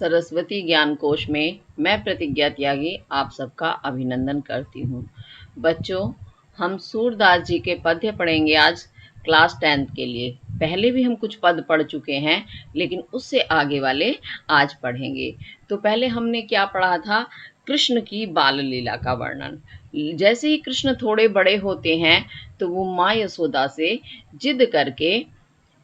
सरस्वती ज्ञान कोश में मैं प्रतिज्ञा त्यागी आप सबका अभिनंदन करती हूँ। बच्चों, हम सूरदास जी के पद्य पढ़ेंगे आज क्लास 10th के लिए। पहले भी हम कुछ पद पढ़ चुके हैं, लेकिन उससे आगे वाले आज पढ़ेंगे। तो पहले हमने क्या पढ़ा था? कृष्ण की बाल लीला का वर्णन। जैसे ही कृष्ण थोड़े बड़े होते हैं तो वो माँ यशोदा से जिद करके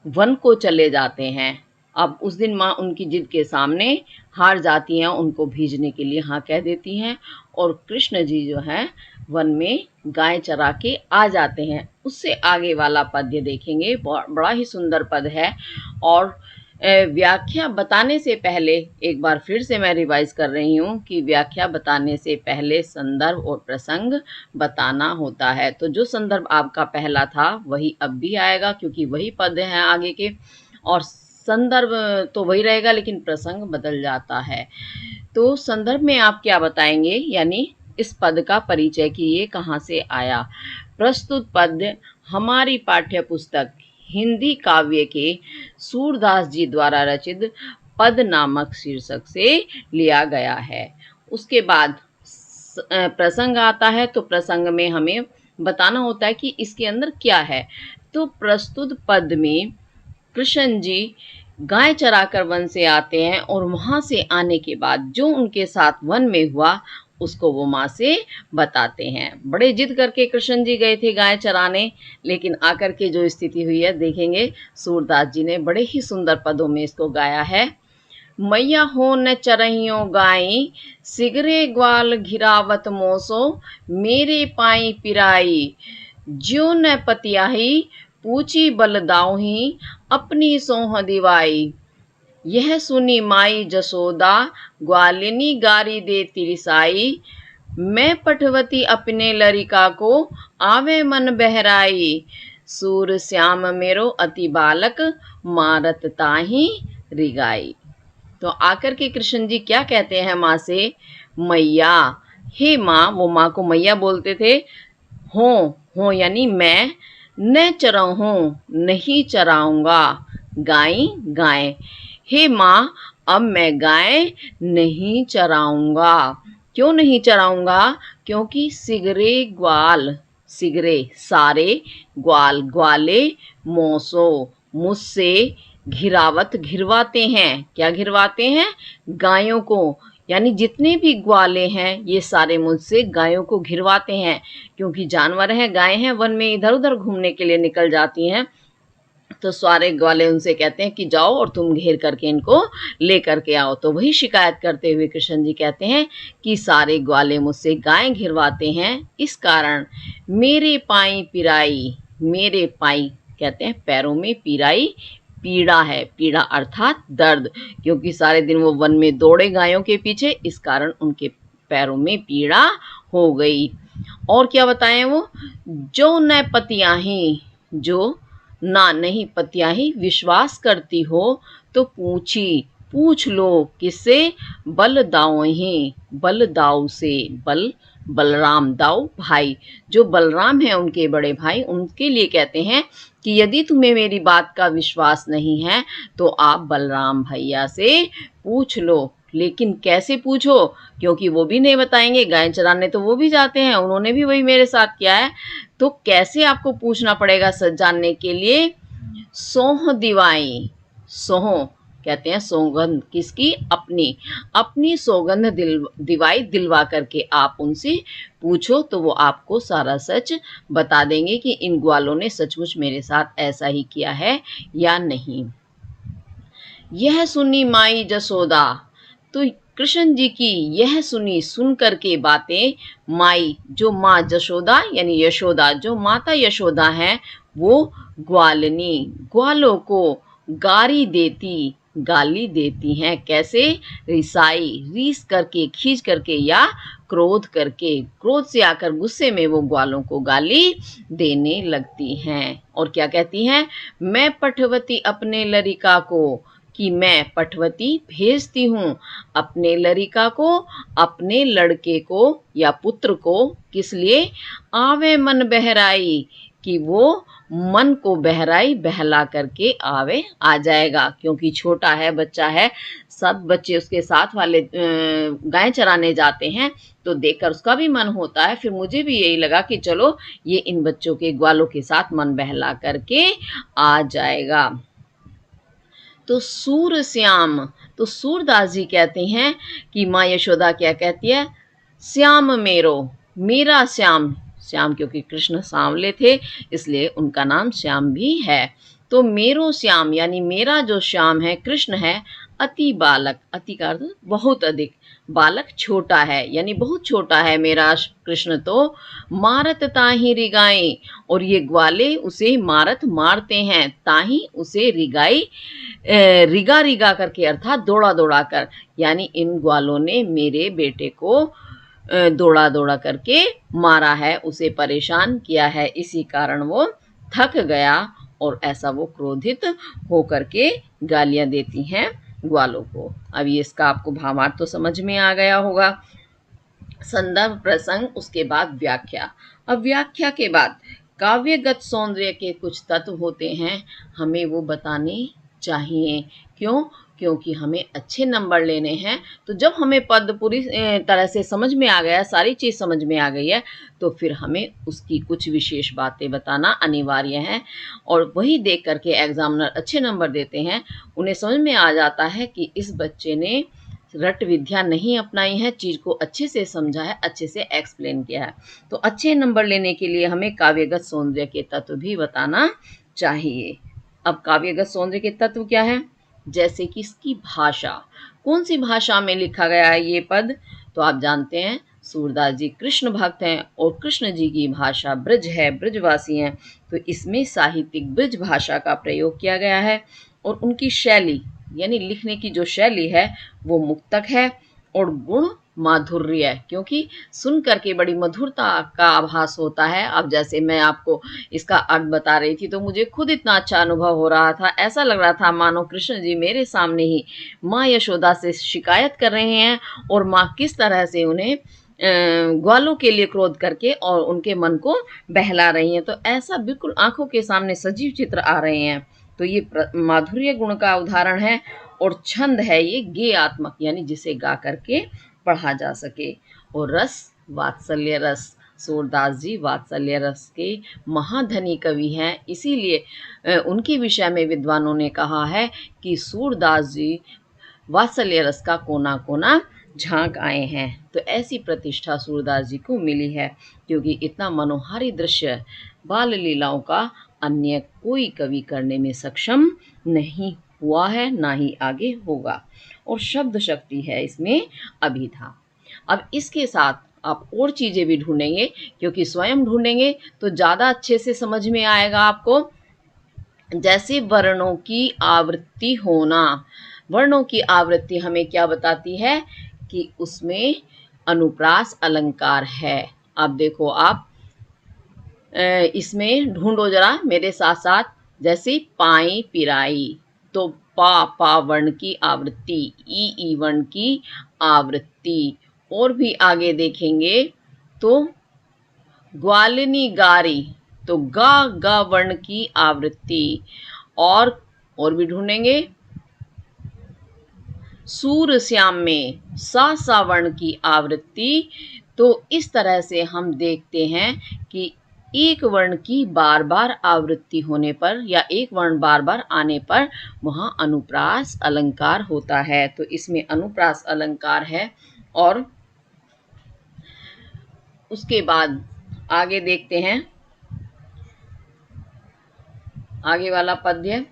वन को चले जाते हैं। अब उस दिन माँ उनकी जिद के सामने हार जाती हैं, उनको भेजने के लिए हाँ कह देती हैं और कृष्ण जी जो है वन में गाय चरा के आ जाते हैं। उससे आगे वाला पद्य देखेंगे, बड़ा ही सुंदर पद है। और व्याख्या बताने से पहले एक बार फिर से मैं रिवाइज कर रही हूँ कि व्याख्या बताने से पहले संदर्भ और प्रसंग बताना होता है। तो जो संदर्भ आपका पहला था वही अब भी आएगा, क्योंकि वही पद हैं आगे के, और संदर्भ तो वही रहेगा लेकिन प्रसंग बदल जाता है। तो संदर्भ में आप क्या बताएंगे, यानी इस पद का परिचय कि ये कहाँ से आया। प्रस्तुत पद्य हमारी पाठ्य पुस्तक हिंदी काव्य के सूरदास जी द्वारा रचित पद नामक शीर्षक से लिया गया है। उसके बाद प्रसंग आता है, तो प्रसंग में हमें बताना होता है कि इसके अंदर क्या है। तो प्रस्तुत पद में कृष्ण जी गाय चराकर वन से आते हैं और वहां से आने के बाद जो उनके साथ वन में हुआ उसको वो माँ से बताते हैं। बड़े जिद करके कृष्ण जी गए थे गाय चराने, लेकिन आकर के जो स्थिति हुई है देखेंगे। सूरदास जी ने बड़े ही सुंदर पदों में इसको गाया है। मैया हो न चरहियो गाई, सिगरे ग्वाल घिरावत मोसो, मेरे पाई पिराई, ज्यो न पतियाही, पूछी बल दाऊही, अपनी सोह दिवाई। यह सुनी माई जसोदा, ग्वालिनी गारी दे तिरसाई, मैं पठवती अपने लरिका को, आवे मन बहराई, सूर श्याम मेरो अति बालक, मारत ताही रिगाई। तो आकर के कृष्ण जी क्या कहते हैं माँ से? मैया, हे माँ, वो माँ को मैया बोलते थे। हो यानी मैं, न चराऊं, नहीं चराऊंगा, गाय गाय। हे माँ, अब मैं गाय नहीं चराऊंगा। क्यों नहीं चराऊंगा? क्योंकि सिगरे ग्वाल, सिगरे सारे, ग्वाल ग्वाले, मोसो मुझसे, घिरावत घिरवाते हैं। क्या घिरवाते हैं? गायों को, यानी जितने भी ग्वाले हैं ये सारे मुझसे गायों को घिरवाते हैं, क्योंकि जानवर हैं, गाय हैं, वन में इधर उधर घूमने के लिए निकल जाती हैं। तो सारे ग्वाले उनसे कहते हैं कि जाओ और तुम घेर करके इनको ले करके आओ। तो वही शिकायत करते हुए कृष्ण जी कहते हैं कि सारे ग्वाले मुझसे गाय घिरवाते हैं, इस कारण मेरे पाई पिराई, मेरे पाई कहते हैं पैरों में, पिराई पीड़ा है, पीड़ा अर्थात दर्द, क्योंकि सारे दिन वो वन में दौड़े गायों के पीछे, इस कारण उनके पैरों में पीड़ा हो गई। और क्या बताएं वो? जो न पतियाही, जो ना नहीं पतियाही विश्वास करती हो तो पूछ लो किससे? बल दाऊ ही, बल दाऊ से, बल बलराम, दाऊ भाई, जो बलराम है उनके बड़े भाई, उनके लिए कहते हैं कि यदि तुम्हें मेरी बात का विश्वास नहीं है तो आप बलराम भैया से पूछ लो। लेकिन कैसे पूछो? क्योंकि वो भी नहीं बताएंगे, गाय चराने तो वो भी जाते हैं, उन्होंने भी वही मेरे साथ किया है। तो कैसे आपको पूछना पड़ेगा सच जानने के लिए? सोह दिवाई, सोह कहते हैं सौगंध, किसकी? अपनी, अपनी सौगंध दिवाई, दिलवा करके आप उनसे पूछो तो वो आपको सारा सच बता देंगे कि इन ग्वालों ने सचमुच मेरे साथ ऐसा ही किया है या नहीं। यह सुनी माई जसोदा, तो कृष्ण जी की यह सुनी, सुन करके बातें, माई जो माँ जशोदा यानी यशोदा, जो माता यशोदा है वो ग्वालिनी, ग्वालों को गारी देती, गाली देती हैं। कैसे? रिसाई, रीस करके, खींच करके या क्रोध करके, क्रोध से आकर गुस्से में वो ग्वालों को गाली देने लगती हैं। और क्या कहती हैं? मैं पठवती अपने लरिका को, कि मैं पठवती भेजती हूँ अपने लरिका को, अपने लड़के को या पुत्र को, किस लिए? आवे मन बहराई, कि वो मन को बहराई, बहला करके आवे, आ जाएगा, क्योंकि छोटा है, बच्चा है, सब बच्चे उसके साथ वाले गाय चराने जाते हैं तो देखकर उसका भी मन होता है। फिर मुझे भी यही लगा कि चलो ये इन बच्चों के ग्वालों के साथ मन बहला करके आ जाएगा। तो सूरश्याम, तो सूरदास जी कहते हैं कि माँ यशोदा क्या कहती है, श्याम मेरो, मेरा श्याम, श्याम क्योंकि कृष्ण सांवले थे इसलिए उनका नाम श्याम भी है। तो मेरो श्याम यानी मेरा जो श्याम है, कृष्ण है, अति बालक, अति का अर्थ बहुत अधिक, बालक छोटा है यानी बहुत छोटा है मेरा कृष्ण, तो मारत ताही रिगाई, और ये ग्वाले उसे मारत मारते हैं, ताही उसे रिगाई, रिगा रिगा करके अर्थात दौड़ा दौड़ा कर, यानी इन ग्वालों ने मेरे बेटे को दौड़ा दौड़ा करके मारा है, उसे परेशान किया है, इसी कारण वो थक गया और ऐसा वो क्रोधित होकर के गालियां देती हैं ग्वालों को। अब ये इसका आपको भावार्थ तो समझ में आ गया होगा। संदर्भ प्रसंग, उसके बाद व्याख्या। अब व्याख्या के बाद काव्यगत सौंदर्य के कुछ तत्व होते हैं, हमें वो बताने चाहिए। क्यों? क्योंकि हमें अच्छे नंबर लेने हैं। तो जब हमें पद पूरी तरह से समझ में आ गया, सारी चीज़ समझ में आ गई है, तो फिर हमें उसकी कुछ विशेष बातें बताना अनिवार्य है। और वही देख करके एग्जामिनर अच्छे नंबर देते हैं, उन्हें समझ में आ जाता है कि इस बच्चे ने रट विद्या नहीं अपनाई है, चीज़ को अच्छे से समझा है, अच्छे से एक्सप्लेन किया है। तो अच्छे नंबर लेने के लिए हमें काव्यगत सौंदर्य के तत्व भी बताना चाहिए। अब काव्यगत सौंदर्य के तत्व क्या है? जैसे कि इसकी भाषा, कौन सी भाषा में लिखा गया है ये पद? तो आप जानते हैं सूरदास जी कृष्ण भक्त हैं और कृष्ण जी की भाषा ब्रज है, ब्रजवासी हैं, तो इसमें साहित्यिक ब्रज भाषा का प्रयोग किया गया है। और उनकी शैली यानी लिखने की जो शैली है वो मुक्तक है और गुण माधुर्य है, क्योंकि सुन करके बड़ी मधुरता का आभास होता है। अब जैसे मैं आपको इसका अर्थ बता रही थी तो मुझे खुद इतना अच्छा अनुभव हो रहा था, ऐसा लग रहा था मानो कृष्ण जी मेरे सामने ही माँ यशोदा से शिकायत कर रहे हैं और माँ किस तरह से उन्हें ग्वालों के लिए क्रोध करके और उनके मन को बहला रही हैं। तो ऐसा बिल्कुल आंखों के सामने सजीव चित्र आ रहे हैं। तो ये माधुर्य गुण का उदाहरण है। और छंद है ये गेयात्मक, यानी जिसे गा करके पढ़ा जा सके। और रस वात्सल्य रस, सूरदास जी वात्सल्य रस के महाधनी कवि हैं, इसीलिए उनके विषय में विद्वानों ने कहा है कि सूरदास जी वात्सल्य रस का कोना कोना झांक आए हैं। तो ऐसी प्रतिष्ठा सूरदास जी को मिली है, क्योंकि इतना मनोहारी दृश्य बाल लीलाओं का अन्य कोई कवि करने में सक्षम नहीं हुआ है, ना ही आगे होगा। और शब्द शक्ति है इसमें अभिधा। अब इसके साथ आप और चीज़ें भी ढूंढेंगे, क्योंकि स्वयं ढूंढेंगे तो ज़्यादा अच्छे से समझ में आएगा आपको। जैसे वर्णों की आवृत्ति होना, वर्णों की आवृत्ति हमें क्या बताती है कि उसमें अनुप्रास अलंकार है। अब देखो आप इसमें ढूंढो जरा मेरे साथ साथ, जैसे पाई पिराई, तो पा वर्ण की आवृत्ति, ई वर्ण की आवृत्ति। और भी आगे देखेंगे तो ग्वालिनी गारी, तो गा वर्ण की आवृत्ति। और भी ढूंढेंगे सूर श्याम में सा वर्ण की आवृत्ति। तो इस तरह से हम देखते हैं कि एक वर्ण की बार बार आवृत्ति होने पर या एक वर्ण बार बार आने पर वहाँ अनुप्रास अलंकार होता है। तो इसमें अनुप्रास अलंकार है। और उसके बाद आगे देखते हैं, आगे वाला पद्य।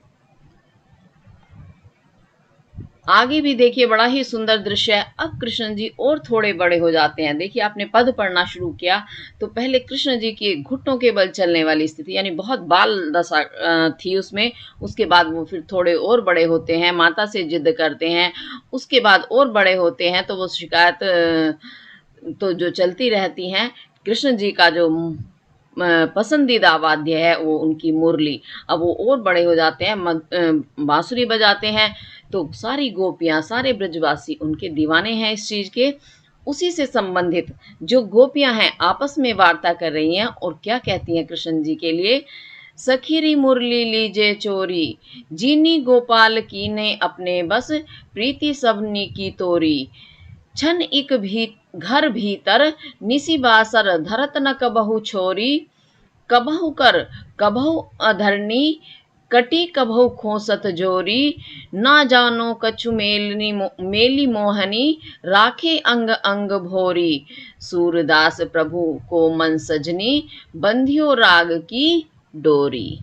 आगे भी देखिए बड़ा ही सुंदर दृश्य है। अब कृष्ण जी और थोड़े बड़े हो जाते हैं। देखिए आपने पद पढ़ना शुरू किया तो पहले कृष्ण जी की घुटनों के बल चलने वाली स्थिति, यानी बहुत बाल दशा थी उसमें। उसके बाद वो फिर थोड़े और बड़े होते हैं, माता से जिद करते हैं। उसके बाद और बड़े होते हैं तो वो शिकायत तो जो चलती रहती हैं। कृष्ण जी का जो पसंदीदा वाद्य है वो उनकी मुरली। अब वो और बड़े हो जाते हैं, बांसुरी बजाते हैं, तो सारी गोपियाँ, सारे ब्रजवासी उनके दीवाने हैं इस चीज़ के। उसी से संबंधित जो गोपियाँ हैं आपस में वार्ता कर रही हैं और क्या कहती हैं कृष्ण जी के लिए, सखीरी मुरली लीजे चोरी, जीनी गोपाल की ने अपने बस, प्रीति सबनी की तोरी। छन इक भी घर भीतर, निसी बासर धरत न कबहु छोरी। कबहु कर कबहु अधरनी, कटी कबहु खोसत जोरी। ना जानो कछु मेली मोहनी, राखे अंग अंग भोरी। सूरदास प्रभु को मन सजनी, बंधियो राग की डोरी।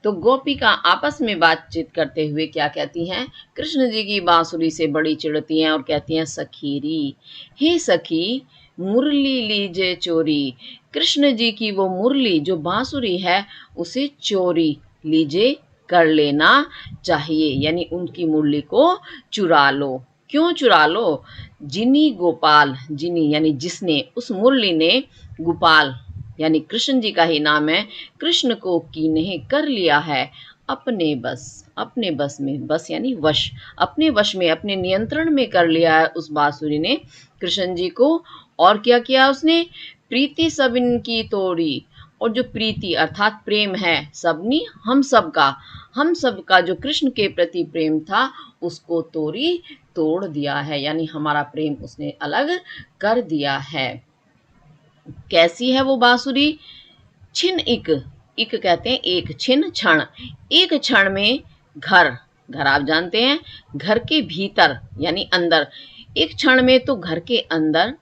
तो गोपिका आपस में बातचीत करते हुए क्या कहती हैं? कृष्ण जी की बांसुरी से बड़ी चिढ़ती हैं और कहती हैं, सखीरी, हे सखी, मुरली लीजे चोरी। कृष्ण जी की वो मुरली जो बांसुरी है उसे चोरी लीजे, कर लेना चाहिए, यानी उनकी मुरली को चुरा लो। क्यों चुरा लो? जिनी गोपाल, जिनी यानी जिसने, उस मुरली ने गोपाल यानी कृष्ण जी का ही नाम है, कृष्ण को कीन्हे कर लिया है अपने बस। अपने बस में, बस यानी वश, अपने वश में, अपने नियंत्रण में कर लिया है उस बांसुरी ने कृष्ण जी को। और क्या किया उसने? प्रीति सबन की तोड़ी, और जो प्रीति अर्थात प्रेम है, सबनी हम सबका जो कृष्ण के प्रति प्रेम था उसको तोड़ दिया है, यानी हमारा प्रेम उसने अलग कर दिया है। कैसी है वो बांसुरी? छिन इक, इक कहते हैं एक, छिन क्षण, एक क्षण में घर, घर आप जानते हैं, घर के भीतर यानी अंदर, एक क्षण में तो घर के अंदर,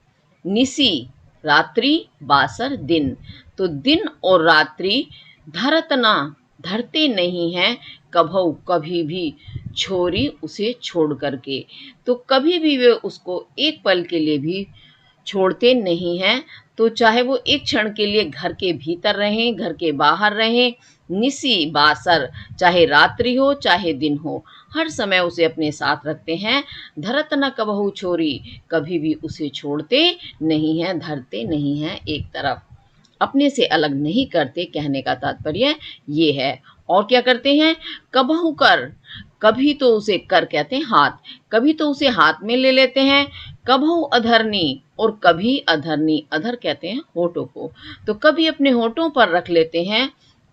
निसी रात्रि, बासर दिन, तो दिन और रात्रि, धरतना धरते नहीं हैं, कभऊ कभी भी, छोरी उसे छोड़ करके, तो कभी भी वे उसको एक पल के लिए भी छोड़ते नहीं हैं। तो चाहे वो एक क्षण के लिए घर के भीतर रहें, घर के बाहर रहें, निसी बासर, चाहे रात्रि हो चाहे दिन हो, हर समय उसे अपने साथ रखते हैं। धरत न कबहू छोरी, कभी भी उसे छोड़ते नहीं हैं, धरते नहीं हैं एक तरफ, अपने से अलग नहीं करते, कहने का तात्पर्य ये है। और क्या करते हैं? कबहू कर, कभी तो उसे कर कहते हैं हाथ, कभी तो उसे हाथ में ले लेते हैं। कबहू अधरनी, और कभी अधरनी, अधर कहते हैं होठों को, तो कभी अपने होठों पर रख लेते हैं।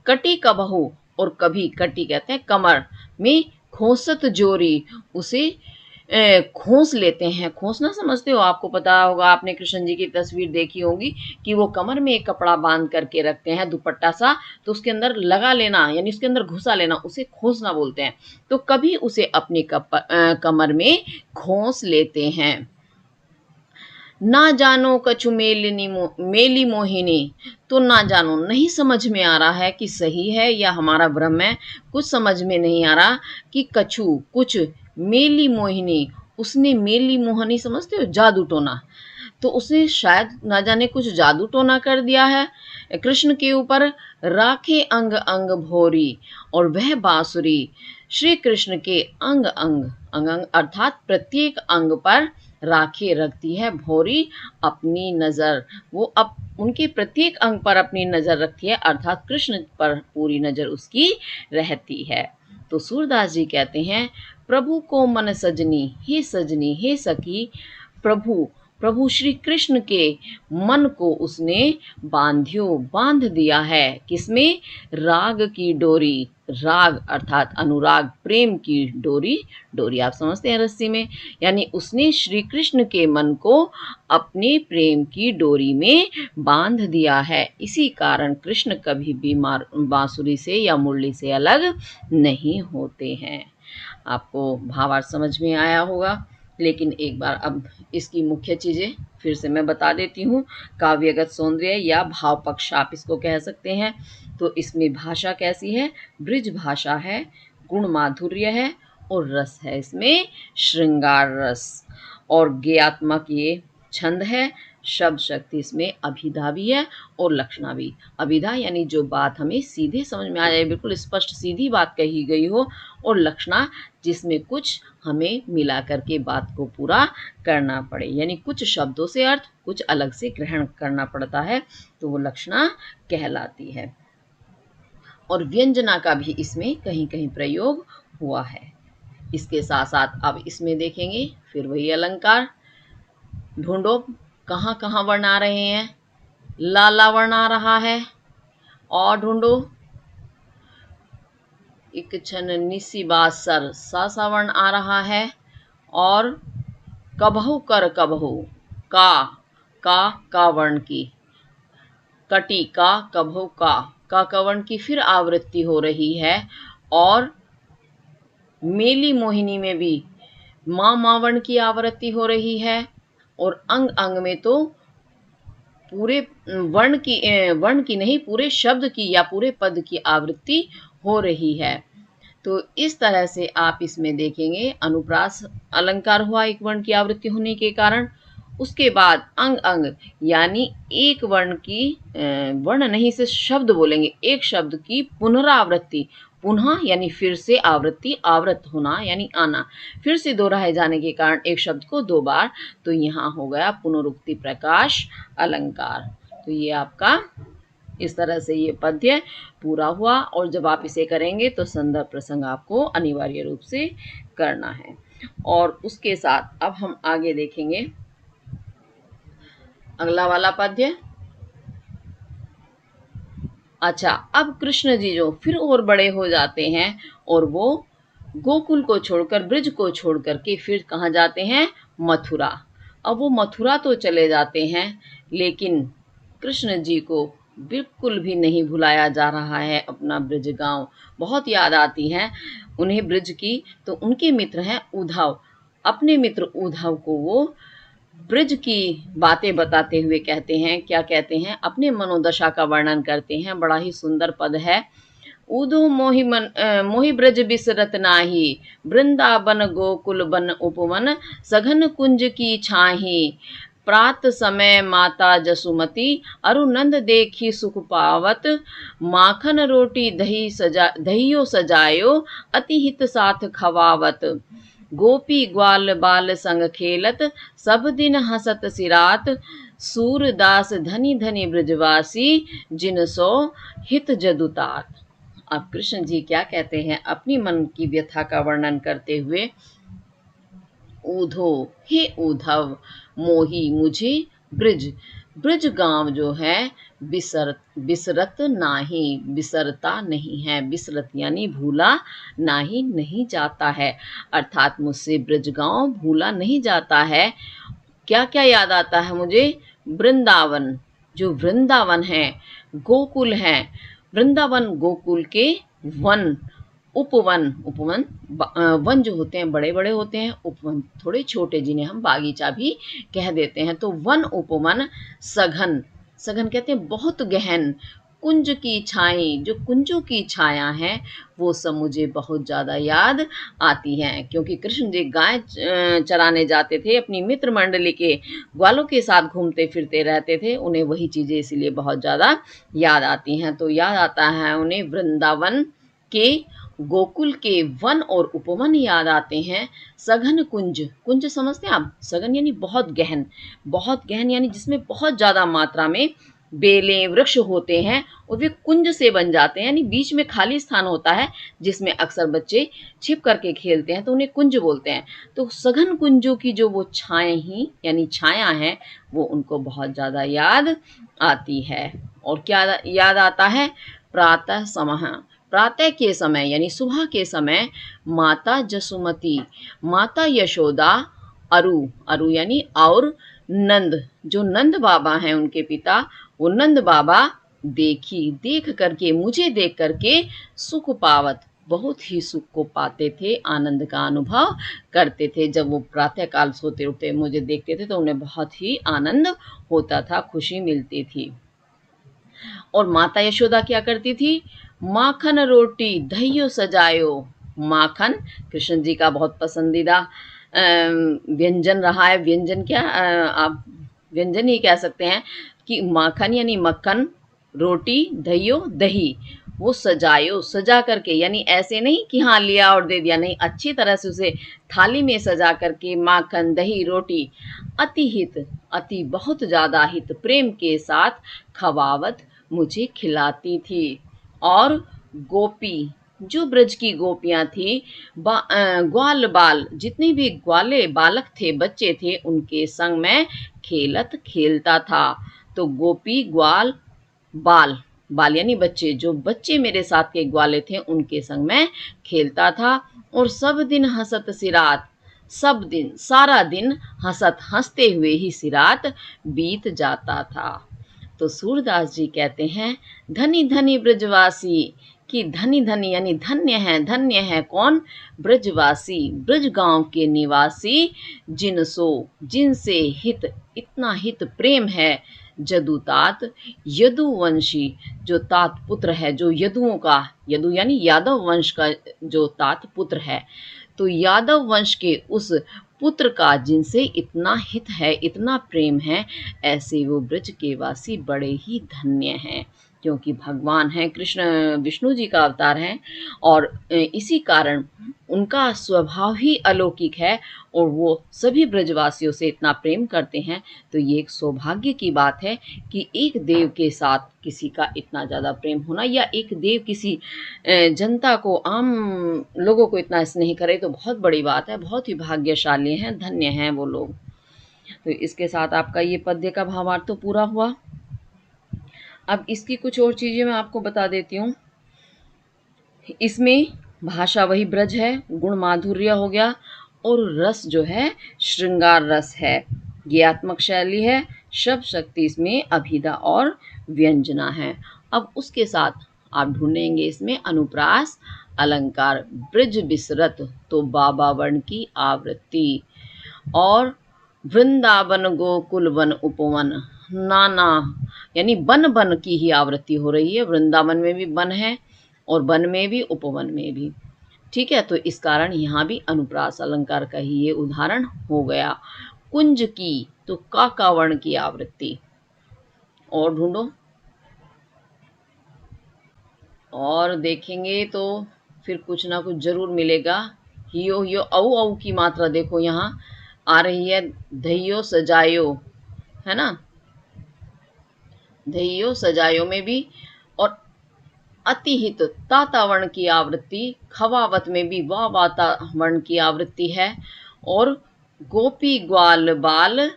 कटी कबहू, और कभी, कटी कहते हैं कमर में, खोसत जोरी, उसे खोस लेते हैं। खोसना समझते हो? आपको पता होगा, आपने कृष्ण जी की तस्वीर देखी होगी कि वो कमर में एक कपड़ा बांध करके रखते हैं, दुपट्टा सा, तो उसके अंदर लगा लेना यानी उसके अंदर घुसा लेना, उसे खोसना बोलते हैं। तो कभी उसे अपनी कमर में खोस लेते हैं। ना जानो कछु मेली मोहिनी, तो ना जानो, नहीं समझ में आ रहा है कि सही है या हमारा भ्रम है, कुछ समझ में नहीं आ रहा कि कछु कुछ, मेली मोहिनी, उसने मेली मोहनी समझते हो? जादू टोना, तो उसने शायद ना जाने कुछ जादू टोना कर दिया है कृष्ण के ऊपर। राखे अंग अंग भोरी, और वह बांसुरी श्री कृष्ण के अंग अंग, अंग अंग अर्थात प्रत्येक अंग पर राखे रखती है, भोरी अपनी नजर, वो उनके प्रत्येक अंग पर अपनी नजर रखती है, अर्थात कृष्ण पर पूरी नजर उसकी रहती है। तो सूरदास जी कहते हैं, प्रभु को मन सजनी, हे सजनी, हे सखी, प्रभु प्रभु श्री कृष्ण के मन को उसने बांध दिया है। किसमें? राग की डोरी, राग अर्थात अनुराग, प्रेम की डोरी, डोरी आप समझते हैं रस्सी में, यानी उसने श्री कृष्ण के मन को अपने प्रेम की डोरी में बांध दिया है। इसी कारण कृष्ण कभी भी बांसुरी से या मुरली से अलग नहीं होते हैं। आपको भावार्थ समझ में आया होगा, लेकिन एक बार अब इसकी मुख्य चीज़ें फिर से मैं बता देती हूँ। काव्यगत सौंदर्य या भाव पक्ष आप इसको कह सकते हैं। तो इसमें भाषा कैसी है? ब्रिज भाषा है, गुण माधुर्य है, और रस है इसमें श्रृंगार रस, और गेयात्मक ये छंद है। शब्द शक्ति इसमें अभिधा भी है और लक्षणा भी। अभिधा यानी जो बात हमें सीधे समझ में आ जाए, बिल्कुल स्पष्ट सीधी बात कही गई हो, और लक्षणा जिसमें कुछ हमें मिला करके बात को पूरा करना पड़े, यानी कुछ शब्दों से अर्थ कुछ अलग से ग्रहण करना पड़ता है, तो वो लक्षणा कहलाती है। और व्यंजना का भी इसमें कहीं कहीं प्रयोग हुआ है। इसके साथ साथ अब इसमें देखेंगे फिर वही अलंकार, ढूंढो कहाँ कहाँ वर्ण आ रहे हैं। लाला वर्ण आ रहा है, और ढूंढो, इक्छन निशिबासर सा सा वर्ण आ रहा है। और कबहु कर कबहु का वर्ण की, कटी का कबहु का वर्ण की फिर आवृत्ति हो रही है। और मेली मोहिनी में भी मां वर्ण की आवृत्ति हो रही है। और अंग अंग में तो पूरे वर्ण की नहीं, पूरे शब्द की या पूरे पद की आवृत्ति हो रही है। तो इस तरह से आप इसमें देखेंगे अनुप्रास अलंकार हुआ एक वर्ण की आवृत्ति होने के कारण। उसके बाद अंग अंग यानी एक वर्ण नहीं से शब्द बोलेंगे, एक शब्द की पुनरावृत्ति, पुनः यानी फिर से, आवृत्ति आवृत होना यानी आना, फिर से दोहराए जाने के कारण एक शब्द को दो बार, तो यहाँ हो गया पुनरुक्ति प्रकाश अलंकार। तो ये आपका इस तरह से ये पद्य पूरा हुआ। और जब आप इसे करेंगे तो संदर्भ प्रसंग आपको अनिवार्य रूप से करना है। और उसके साथ अब हम आगे देखेंगे अगला वाला पद्य। अच्छा, अब कृष्ण जी जो फिर और बड़े हो जाते हैं और वो गोकुल को छोड़कर, ब्रिज को छोड़कर के फिर कहाँ जाते हैं? मथुरा। अब वो मथुरा तो चले जाते हैं, लेकिन कृष्ण जी को बिल्कुल भी नहीं भुलाया जा रहा है अपना ब्रिज गांव। बहुत याद आती है उन्हें ब्रिज की। तो उनके मित्र हैं उद्धव। अपने मित्र उद्धव को वो ब्रिज की बातें बताते हुए कहते हैं, क्या कहते हैं? अपने मनोदशा का वर्णन करते हैं। बड़ा ही सुंदर पद है। उदो मोहि ब्रज बिसरत नाही, वृंदावन गोकुल बन उपवन, सघन कुंज की छाही, प्रात समय माता जसुमती, अरुनंद देखी सुख पावत, माखन रोटी दहियो सजायो, अति हित साथ खवावत, गोपी ग्वाल बाल संग खेलत, सब दिन हसत सिरात, सूरदास धनी धनी ब्रजवासी, जिन सो हित जदुतात। अब कृष्ण जी क्या कहते हैं अपनी मन की व्यथा का वर्णन करते हुए? ऊधो, हे उद्धव, मोही मुझे ब्रिज गांव जो है बिसरत नाही, बिसरता नहीं है। बिसरत यानी भूला नहीं जाता है, अर्थात मुझसे ब्रिज गांव भूला नहीं जाता है। क्या क्या याद आता है मुझे? वृंदावन, जो वृंदावन है, गोकुल है, वृंदावन गोकुल के वन, उपवन वन जो होते हैं बड़े बड़े होते हैं, उपवन थोड़े छोटे जिन्हें हम बागीचा भी कह देते हैं। तो वन उपवन, सघन कहते हैं बहुत गहन, कुंज की छाई, जो कुंजों की छाया है वो सब मुझे बहुत ज़्यादा याद आती हैं। क्योंकि कृष्ण जी गाय चराने जाते थे, अपनी मित्र मंडली के ग्वालों के साथ घूमते फिरते रहते थे, उन्हें वही चीज़ें इसीलिए बहुत ज़्यादा याद आती हैं। तो याद आता है उन्हें वृंदावन के, गोकुल के वन और उपवन याद आते हैं। सघन कुंज समझते हैं आप? सघन यानी बहुत गहन यानी जिसमें बहुत ज़्यादा मात्रा में बेलें वृक्ष होते हैं और वे कुंज से बन जाते हैं, यानी बीच में खाली स्थान होता है जिसमें अक्सर बच्चे छिप करके खेलते हैं, तो उन्हें कुंज बोलते हैं। तो सघन कुंजों की जो वो छाया है वो उनको बहुत ज़्यादा याद आती है। और क्या याद आता है? प्रातः के समय यानी सुबह के समय, माता जसुमती, माता यशोदा, अरु यानी और, नंद, जो नंद बाबा हैं उनके पिता, वो नंद बाबा मुझे देख करके सुख पावत, बहुत ही सुख को पाते थे, आनंद का अनुभव करते थे। जब वो प्रातः काल सोते उठते मुझे देखते थे तो उन्हें बहुत ही आनंद होता था, खुशी मिलती थी। और माता यशोदा क्या करती थी? माखन रोटी दहियो सजायो। माखन कृष्ण जी का बहुत पसंदीदा व्यंजन रहा है। व्यंजन क्या, आप व्यंजन ही कह सकते हैं कि माखन यानी मक्खन, रोटी, दहियो दही, वो सजायो, सजा करके, यानी ऐसे नहीं कि हाँ लिया और दे दिया, नहीं, अच्छी तरह से उसे थाली में सजा करके माखन दही रोटी अति हित, अति बहुत ज़्यादा हित प्रेम के साथ खवावत, मुझे खिलाती थी। और गोपी, जो ब्रज की गोपियां थी, ग्वाल बाल, जितने भी ग्वाले बालक थे, बच्चे थे, उनके संग में खेलता था। तो गोपी ग्वाल बाल बाल यानी बच्चे, जो बच्चे मेरे साथ के ग्वाले थे उनके संग मैं खेलता था, और सब दिन हंसत सिरात, सब दिन सारा दिन हंसत हंसते हुए ही सिरात बीत जाता था। तो सूरदास जी कहते हैं, धनी धनी ब्रजवासी, कि धनी धनी यानी धन्य है कौन? ब्रजवासी, ब्रज गांव के निवासी, जिनसे हित, इतना हित प्रेम है, जदुतात, यदुवंशी, जो तात पुत्र है, जो यदुओं का, यदु यानी यादव वंश का जो तात पुत्र है, तो यादव वंश के उस पुत्र का जिनसे इतना हित है, इतना प्रेम है, ऐसे वो ब्रज के वासी बड़े ही धन्य हैं, क्योंकि भगवान हैं, कृष्ण विष्णु जी का अवतार हैं, और इसी कारण उनका स्वभाव ही अलौकिक है, और वो सभी ब्रजवासियों से इतना प्रेम करते हैं। तो ये एक सौभाग्य की बात है कि एक देव के साथ किसी का इतना ज़्यादा प्रेम होना, या एक देव किसी जनता को, आम लोगों को इतना स्नेह करे, तो बहुत बड़ी बात है, बहुत ही भाग्यशाली हैं, धन्य हैं वो लोग। तो इसके साथ आपका ये पद्य का भावार्थ तो पूरा हुआ। अब इसकी कुछ और चीज़ें मैं आपको बता देती हूँ। इसमें भाषा वही ब्रज है, गुण माधुर्य हो गया, और रस जो है श्रृंगार रस है, गीतात्मक शैली है, शब्द शक्ति इसमें अभिधा और व्यंजना है। अब उसके साथ आप ढूंढेंगे इसमें अनुप्रास अलंकार, ब्रज बिसरत, तो बाबा वर्ण की आवृत्ति, और वृंदावन गोकुल वन उपवन, नाना यानी बन बन की ही आवृत्ति हो रही है, वृंदावन में भी बन है और वन में भी, उपवन में भी। ठीक है, तो इस कारण यहाँ भी अनुप्रास अलंकार का ही ये उदाहरण हो गया। कुंज की, तो का वर्ण की आवृत्ति, और ढूंढो, और देखेंगे तो फिर कुछ ना कुछ जरूर मिलेगा। हियो औ की मात्रा देखो यहाँ आ रही है, धइयो सजायो, है ना, धइयो सजायो में भी, और अतिहित ताता वर्ण की आवृत्ति, खवावत में भी वा वाता वर्ण की आवृत्ति है, और गोपी ग्वाल बाल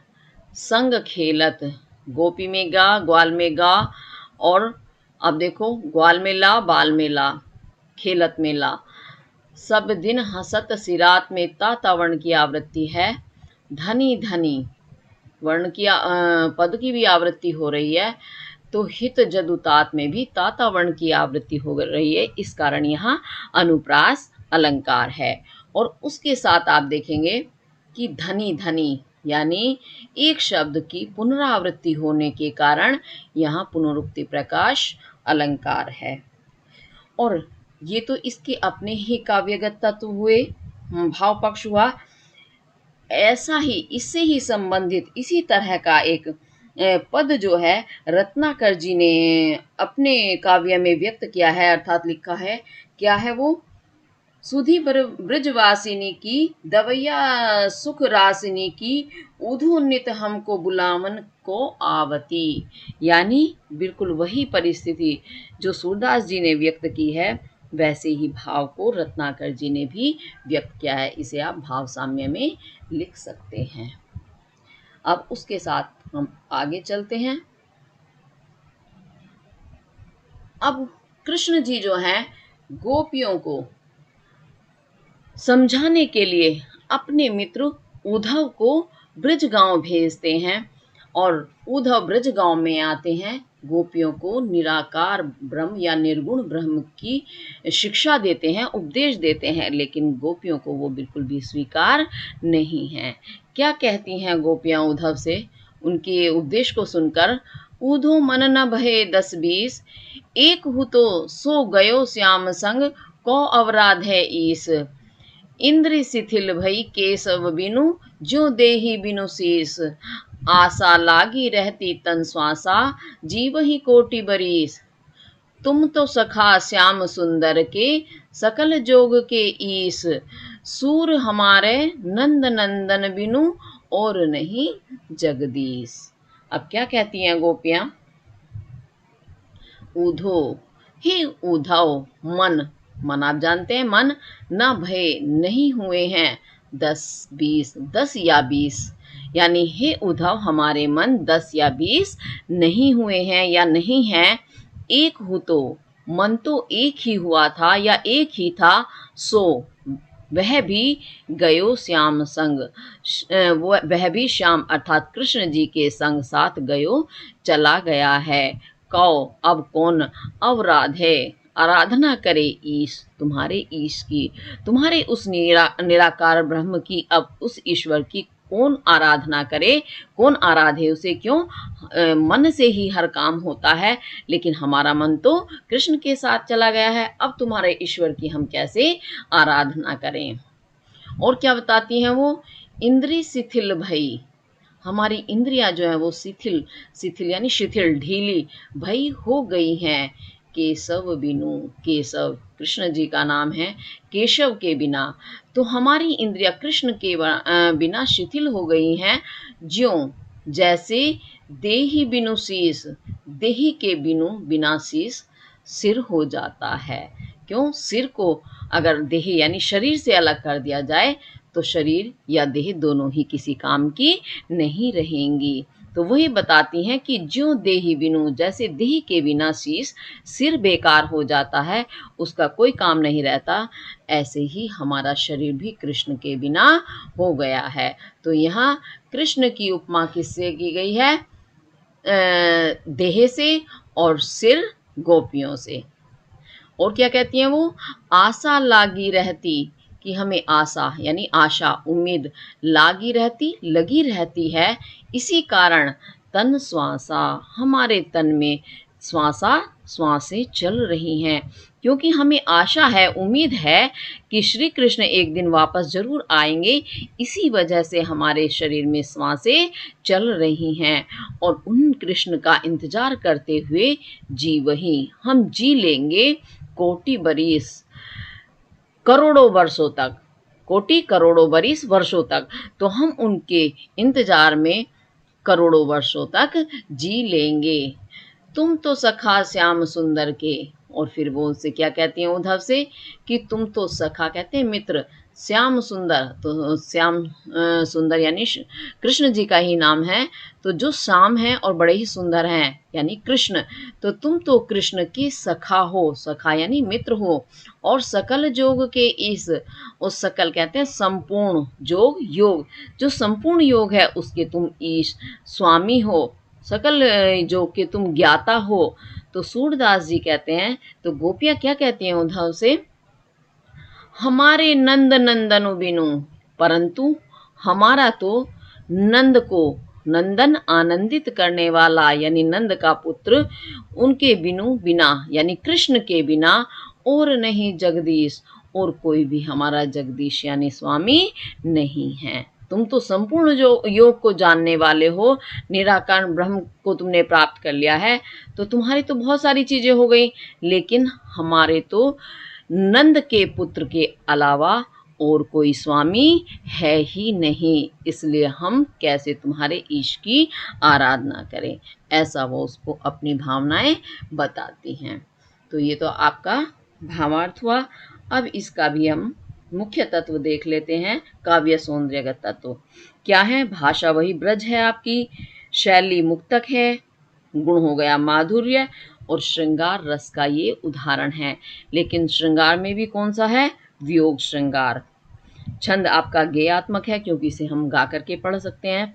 संग खेलत, गोपी में गा, ग्वाल में गा, और अब देखो ग्वाल में ला, बाल में ला, खेलत में ला, सब दिन हंसत सिरात में ताता वर्ण की आवृत्ति है, धनी धनी वर्ण की पद की भी आवृत्ति हो रही है, तो हित जदुतात में भी ताता वर्ण की आवृत्ति हो रही है, इस कारण यहाँ अनुप्रास अलंकार है। और उसके साथ आप देखेंगे कि धनी धनी यानी एक शब्द की पुनरावृत्ति होने के कारण यहाँ पुनरुक्ति प्रकाश अलंकार है। और ये तो इसके अपने ही काव्यगत तत्व हुए, भाव पक्ष हुआ। ऐसा ही इससे ही संबंधित इसी तरह का एक पद जो है रत्नाकर जी ने अपने काव्य में व्यक्त किया है, अर्थात लिखा है। क्या है वो? सुधी ब्रजवासिनी की दवैया सुख रासिनी की, उधु नित हमको बुलावन को आवती। यानी बिल्कुल वही परिस्थिति जो सूरदास जी ने व्यक्त की है, वैसे ही भाव को रत्नाकर जी ने भी व्यक्त किया है। इसे आप भाव साम्य में लिख सकते हैं। अब उसके साथ हम आगे चलते हैं। अब कृष्ण जी जो हैं गोपियों को समझाने के लिए अपने मित्र उद्धव को ब्रज गांव भेजते हैं, और उद्धव ब्रज गांव में आते हैं, गोपियों को निराकार ब्रह्म या निर्गुण ब्रह्म की शिक्षा देते हैं, उपदेश देते हैं, लेकिन गोपियों को वो बिल्कुल भी स्वीकार नहीं है। क्या कहती हैं गोपियां उद्धव से उनके उपदेश को सुनकर? उधो मन न भये 10-20, एक हु तो सो गयो श्याम संग, को अवराध है ईस। इंद्र शिथिल भई केशव बिनु, जो देहि बिनु शीस। आशा लागी रहती तन श्वासा, जीव ही कोटि बरीस। तुम तो सखा श्याम सुंदर के, सकल जोग के ईस। सूर हमारे नंद नंदन बिनु, और नहीं जगदीश। अब क्या कहती हैं गोपियां? उधो, हे उद्धव, मन आप जानते हैं, मन न भय नहीं हुए हैं 10-20, 10 या 20, यानी हे उद्धव हमारे मन 10 या 20 नहीं हुए हैं या नहीं हैं, एक हूँ तो मन तो एक ही हुआ था या एक ही था सो वह भी गयो श्याम संग वह भी श्याम अर्थात कृष्ण जी के संग साथ गयो चला गया है। कौ अब कौन अवराधे आराधना करे ईश तुम्हारे ईश की, तुम्हारे उस निराकार ब्रह्म की अब उस ईश्वर की कौन आराधना करे, कौन आराधे उसे, क्यों मन से ही हर काम होता है, लेकिन हमारा मन तो कृष्ण के साथ चला गया है, अब तुम्हारे ईश्वर की हम कैसे आराधना करें। और क्या बताती हैं वो, इंद्री शिथिल भई, हमारी इंद्रियां जो है वो शिथिल, शिथिल यानी शिथिल ढीली भई हो गई हैं केशव बिनु, केशव कृष्ण जी का नाम है, केशव के बिना, तो हमारी इंद्रियां कृष्ण के बिना शिथिल हो गई हैं, ज्यों जैसे देही बिनु शीस, देही के बिनु बिना शीस सिर हो जाता है। क्यों, सिर को अगर देह यानी शरीर से अलग कर दिया जाए तो शरीर या देह दोनों ही किसी काम की नहीं रहेंगी। तो वही बताती हैं कि ज्यों देही बिनु, जैसे देह के बिना शीश सिर बेकार हो जाता है, उसका कोई काम नहीं रहता, ऐसे ही हमारा शरीर भी कृष्ण के बिना हो गया है। तो यहाँ कृष्ण की उपमा किससे की गई है, देह से और सिर गोपियों से। और क्या कहती हैं वो, आशा लागी रहती, कि हमें आशा यानी आशा उम्मीद लागी रहती लगी रहती है, इसी कारण तन श्वासा, हमारे तन में श्वासा श्वासें चल रही हैं, क्योंकि हमें आशा है, उम्मीद है कि श्री कृष्ण एक दिन वापस जरूर आएंगे, इसी वजह से हमारे शरीर में श्वासें चल रही हैं, और उन कृष्ण का इंतजार करते हुए जी वही हम जी लेंगे कोटि बरिस, करोड़ों वर्षों तक, कोटि करोड़ों बरिस वर्षों तक, तो हम उनके इंतजार में करोड़ों वर्षों तक जी लेंगे। तुम तो सखा श्याम सुंदर के, और फिर वो उनसे क्या कहती हैं उद्धव से, कि तुम तो सखा कहते हैं मित्र, श्याम सुंदर, तो श्याम सुंदर यानी कृष्ण जी का ही नाम है, तो जो श्याम हैं और बड़े ही सुंदर हैं यानी कृष्ण, तो तुम तो कृष्ण की सखा हो, सखा यानी मित्र हो, और सकल जोग के इस, उस सकल कहते हैं संपूर्ण जोग, योग जो संपूर्ण योग है उसके तुम ईश स्वामी हो, सकल जो कि तुम ज्ञाता हो। तो सूरदास जी कहते हैं, तो गोपियां क्या कहती हैं उद्धव से, हमारे नंद नंदन बिनु, परंतु हमारा तो नंद को, नंदन आनंदित करने वाला यानी नंद का पुत्र, उनके बिनु बिना यानी कृष्ण के बिना, और नहीं जगदीश, और कोई भी हमारा जगदीश यानी स्वामी नहीं है। तुम तो संपूर्ण जो योग को जानने वाले हो, निराकार ब्रह्म को तुमने प्राप्त कर लिया है, तो तुम्हारी तो बहुत सारी चीजें हो गई, लेकिन हमारे तो नंद के पुत्र के अलावा और कोई स्वामी है ही नहीं, इसलिए हम कैसे तुम्हारे ईश की आराधना करें, ऐसा वो उसको अपनी भावनाएं बताती हैं। तो ये तो आपका भावार्थ हुआ। अब इसका भी हम मुख्य तत्व देख लेते हैं, काव्य सौंदर्य तत्व क्या है। भाषा वही ब्रज है आपकी, शैली मुक्तक है, गुण हो गया माधुर्य, और श्रृंगार रस का ये उदाहरण है। लेकिन श्रृंगार में भी कौन सा है, वियोग श्रृंगार। छंद आपका गेयात्मक है, क्योंकि इसे हम गा करके पढ़ सकते हैं,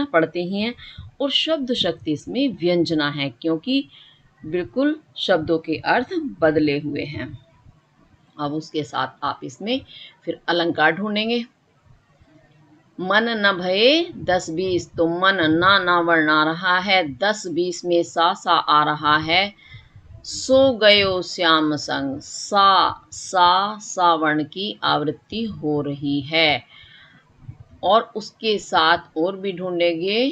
पढ़ते ही हैं। और शब्द शक्ति इसमें व्यंजना है, क्योंकि बिल्कुल शब्दों के अर्थ बदले हुए हैं। अब उसके साथ आप इसमें फिर अलंकार ढूंढेंगे। मन न भये 10-20, तो मन ना वर्ण आ रहा है, 10-20 में सा आ रहा है। सो गयो श्याम संग, सा वर्ण की आवृत्ति हो रही है। और उसके साथ और भी ढूंढेंगे,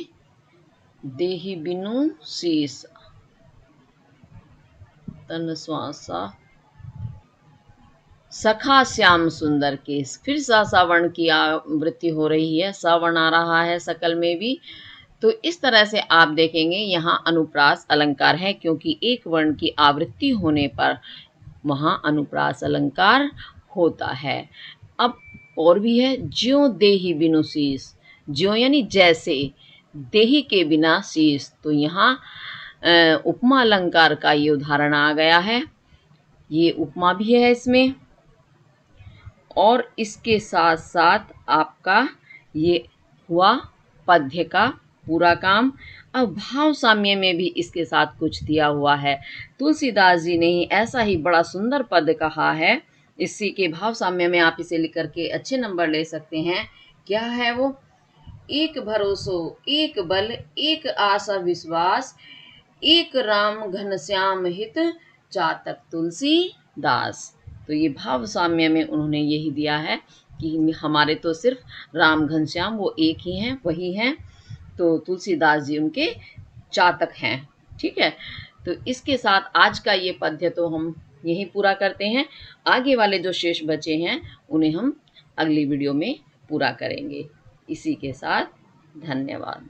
देही बिनु शीस, तन श्वासा, सखा श्याम सुंदर के, फिर सा वर्ण की आवृत्ति हो रही है, सा वर्ण आ रहा है सकल में भी। तो इस तरह से आप देखेंगे यहाँ अनुप्रास अलंकार है, क्योंकि एक वर्ण की आवृत्ति होने पर वहाँ अनुप्रास अलंकार होता है। अब और भी है, ज्यों देही बिनु शीस, ज्यों यानी जैसे, देही के बिना शीस, तो यहाँ उपमा अलंकार का ये उदाहरण आ गया है। ये उपमा भी है इसमें, और इसके साथ साथ आपका ये हुआ पद्य का पूरा काम। अब भाव साम्य में भी इसके साथ कुछ दिया हुआ है। तुलसीदास जी ने ही ऐसा ही बड़ा सुंदर पद कहा है, इसी के भाव साम्य में आप इसे लिख करके अच्छे नंबर ले सकते हैं। क्या है वो? एक भरोसो एक बल एक आशा विश्वास, एक राम घनश्याम हित चातक तुलसी दास। तो ये भाव साम्य में उन्होंने यही दिया है कि हमारे तो सिर्फ राम घनश्याम वो एक ही हैं, वही हैं, तो तुलसीदास जी उनके चातक हैं। ठीक है, तो इसके साथ आज का ये पद्य तो हम यहीं पूरा करते हैं। आगे वाले जो शेष बचे हैं उन्हें हम अगली वीडियो में पूरा करेंगे। इसी के साथ धन्यवाद।